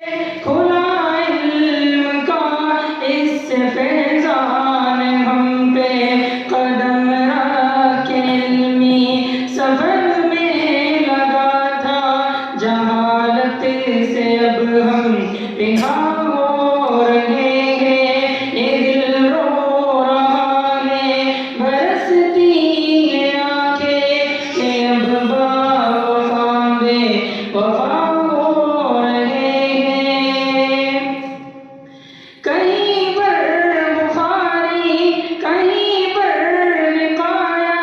کھلا علم کا اس سے فیضان ہم پہ قدم رکھ علمی سفر میں لگا تھا جہالت سے اب ہم رہا ہو رہے ہیں یہ دل رو رہا ہے برستی ہے آنکھیں کہ اب باوفا بے وفا ہو رہے ہیں کہیں پر بخاری کہیں پر وقایا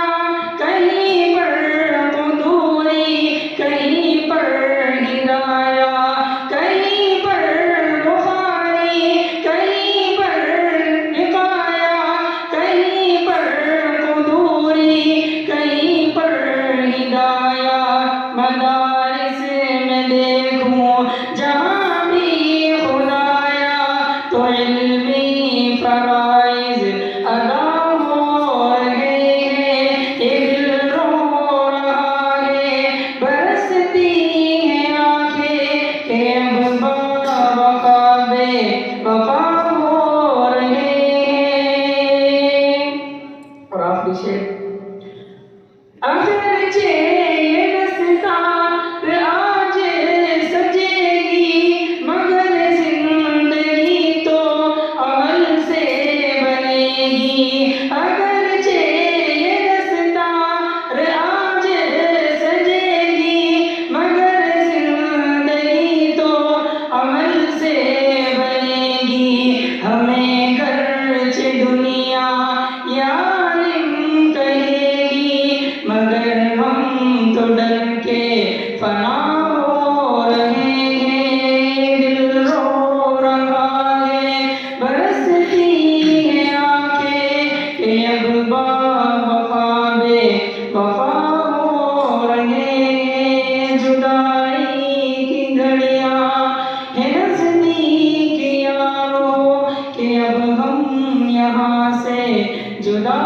کہیں پر قدوری کہیں پر ہدایہ کہیں پر بخاری کہیں پر وقایا کہیں پر قدوری کہیں پر ہدایہ مدارس میں دیکھوں جہاں بھی خدایا تو علمی فرائض ادا ہو رہے ہیں یہ دل رو رہا ہے برستی ہے آنکھیں کہ اب باوفا بے وفا ہو رہے ہیں اور آخری شعر اگرچہ یہ دستار آج سجے گی مگر زندگی تو عمل سے بنے گی اگرچہ یہ دستار آج سجے گی مگر زندگی تو عمل سے بنے گی ہمیں گرچہ دنیا یا عالم کہے گی مگر ہم تو ڈر کے فنا ہو رہے ہیں دل رو رہا ہے برستی ہے آنکھیں کہ اب باوفا بے وفا ہو رہے ہیں جدائی کی گھڑیاں ہیں نزدیک یارو کہ اب ہم یہاں سے جدا